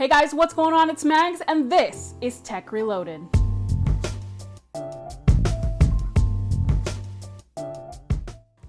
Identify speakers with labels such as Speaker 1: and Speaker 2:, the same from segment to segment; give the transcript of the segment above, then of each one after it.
Speaker 1: Hey guys, what's going on? It's Mags, and this is Tech Reloaded.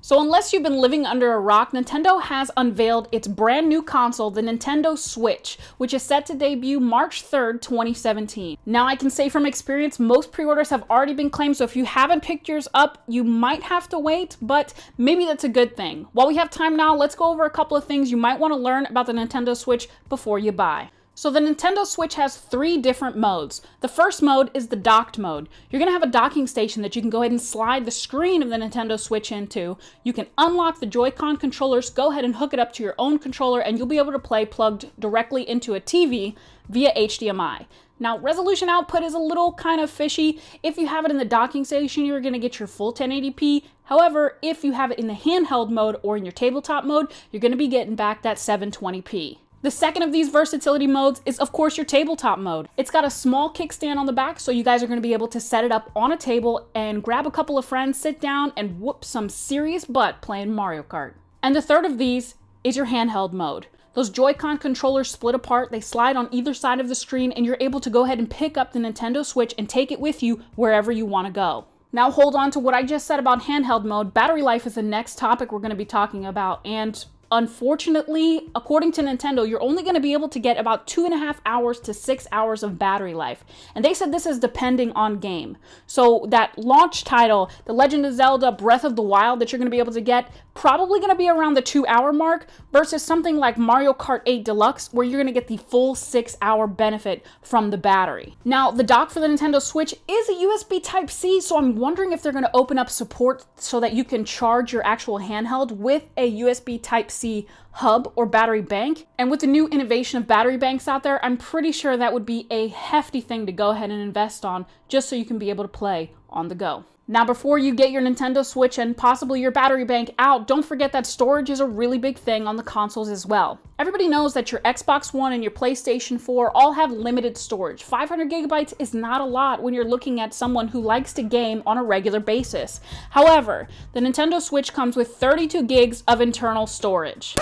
Speaker 1: So unless you've been living under a rock, Nintendo has unveiled its brand new console, the Nintendo Switch, which is set to debut March 3rd, 2017. Now I can say from experience, most pre-orders have already been claimed, so if you haven't picked yours up, you might have to wait, but maybe that's a good thing. While we have time now, let's go over a couple of things you might want to learn about the Nintendo Switch before you buy. So the Nintendo Switch has 3 different modes. The first mode is the docked mode. You're going to have a docking station that you can go ahead and slide the screen of the Nintendo Switch into. You can unlock the Joy-Con controllers, go ahead and hook it up to your own controller, and you'll be able to play plugged directly into a TV via HDMI. Now, resolution output is a little kind of fishy. If you have it in the docking station, you're going to get your full 1080p. However, if you have it in the handheld mode or in your tabletop mode, you're going to be getting back that 720p. The second of these versatility modes is, of course, your tabletop mode. It's got a small kickstand on the back, so you guys are going to be able to set it up on a table and grab a couple of friends, sit down, and whoop some serious butt playing Mario Kart. And the third of these is your handheld mode. Those Joy-Con controllers split apart, they slide on either side of the screen, and you're able to go ahead and pick up the Nintendo Switch and take it with you wherever you want to go. Now hold on to what I just said about handheld mode. Battery life is the next topic we're going to be talking about, and unfortunately, according to Nintendo, you're only going to be able to get about 2.5 hours to 6 hours of battery life. And they said this is depending on game. So that launch title, The Legend of Zelda Breath of the Wild, that you're going to be able to get, probably going to be around the 2-hour mark versus something like Mario Kart 8 Deluxe, where you're going to get the full 6-hour benefit from the battery. Now, the dock for the Nintendo Switch is a USB Type-C, so I'm wondering if they're going to open up support so that you can charge your actual handheld with a USB Type-C hub or battery bank. And with the new innovation of battery banks out there, I'm pretty sure that would be a hefty thing to go ahead and invest on just so you can be able to play on the go. Now, before you get your Nintendo Switch and possibly your battery bank out, don't forget that storage is a really big thing on the consoles as well. Everybody knows that your Xbox One and your PlayStation 4 all have limited storage. 500 gigabytes is not a lot when you're looking at someone who likes to game on a regular basis. However, the Nintendo Switch comes with 32 gigs of internal storage.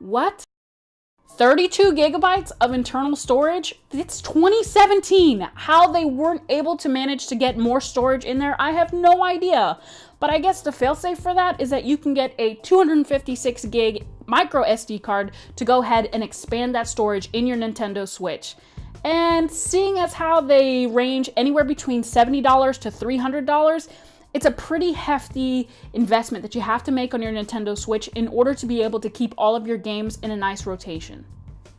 Speaker 1: What? 32 gigabytes of internal storage? It's 2017. How they weren't able to manage to get more storage in there, I have no idea. But I guess the failsafe for that is that you can get a 256 gig micro SD card to go ahead and expand that storage in your Nintendo Switch. And seeing as how they range anywhere between $70 to $300, it's a pretty hefty investment that you have to make on your Nintendo Switch in order to be able to keep all of your games in a nice rotation.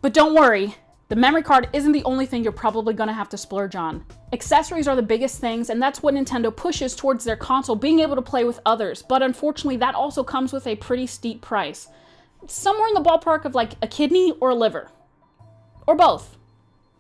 Speaker 1: But don't worry, the memory card isn't the only thing you're probably going to have to splurge on. Accessories are the biggest things, and that's what Nintendo pushes towards their console, being able to play with others. But unfortunately, that also comes with a pretty steep price. Somewhere in the ballpark of like a kidney or a liver. Or both.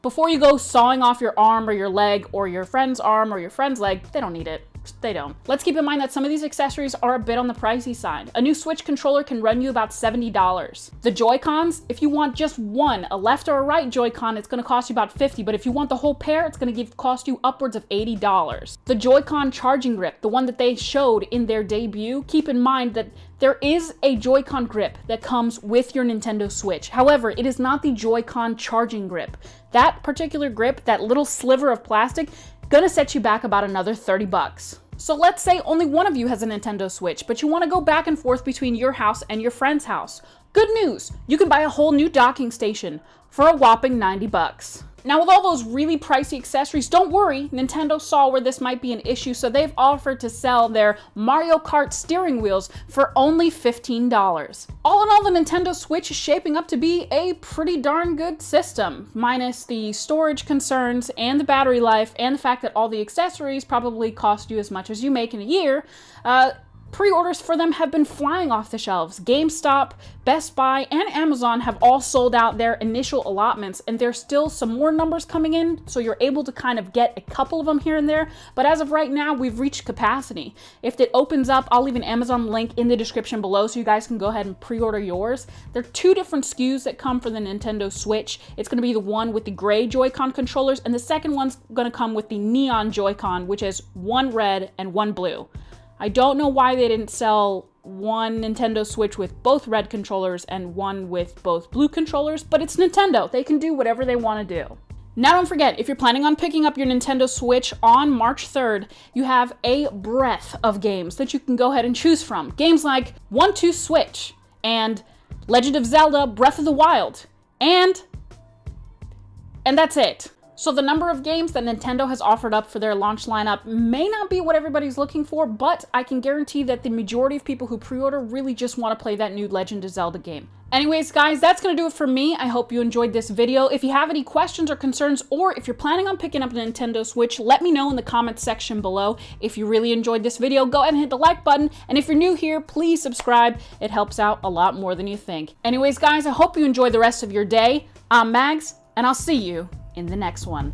Speaker 1: Before you go sawing off your arm or your leg or your friend's arm or your friend's leg, they don't need it. They don't. Let's keep in mind that some of these accessories are a bit on the pricey side. A new Switch controller can run you about $70. The Joy-Cons, if you want just one, a left or a right Joy-Con, it's going to cost you about $50, but if you want the whole pair, it's going to cost you upwards of $80. The Joy-Con charging grip, the one that they showed in their debut, keep in mind that there is a Joy-Con grip that comes with your Nintendo Switch. However, it is not the Joy-Con charging grip. That particular grip, that little sliver of plastic, gonna set you back about another $30. So let's say only one of you has a Nintendo Switch, but you want to go back and forth between your house and your friend's house. Good news, you can buy a whole new docking station for a whopping $90. Now, with all those really pricey accessories, don't worry, Nintendo saw where this might be an issue, so they've offered to sell their Mario Kart steering wheels for only $15. All in all, the Nintendo Switch is shaping up to be a pretty darn good system, minus the storage concerns and the battery life and the fact that all the accessories probably cost you as much as you make in a year. Pre-orders for them have been flying off the shelves. GameStop, Best Buy, and Amazon have all sold out their initial allotments, and there's still some more numbers coming in, so you're able to kind of get a couple of them here and there, but as of right now, we've reached capacity. If it opens up, I'll leave an Amazon link in the description below so you guys can go ahead and pre-order yours. There are 2 different SKUs that come for the Nintendo Switch. It's going to be the one with the gray Joy-Con controllers, and the second one's going to come with the neon Joy-Con, which is one red and one blue. I don't know why they didn't sell one Nintendo Switch with both red controllers and one with both blue controllers, but it's Nintendo. They can do whatever they want to do. Now don't forget, if you're planning on picking up your Nintendo Switch on March 3rd, you have a breadth of games that you can go ahead and choose from. Games like 1-2 Switch, and Legend of Zelda Breath of the Wild, and that's it. So the number of games that Nintendo has offered up for their launch lineup may not be what everybody's looking for, but I can guarantee that the majority of people who pre-order really just want to play that new Legend of Zelda game. Anyways, guys, that's going to do it for me. I hope you enjoyed this video. If you have any questions or concerns, or if you're planning on picking up a Nintendo Switch, let me know in the comments section below. If you really enjoyed this video, go ahead and hit the like button. And if you're new here, please subscribe. It helps out a lot more than you think. Anyways, guys, I hope you enjoy the rest of your day. I'm Mags, and I'll see you in the next one.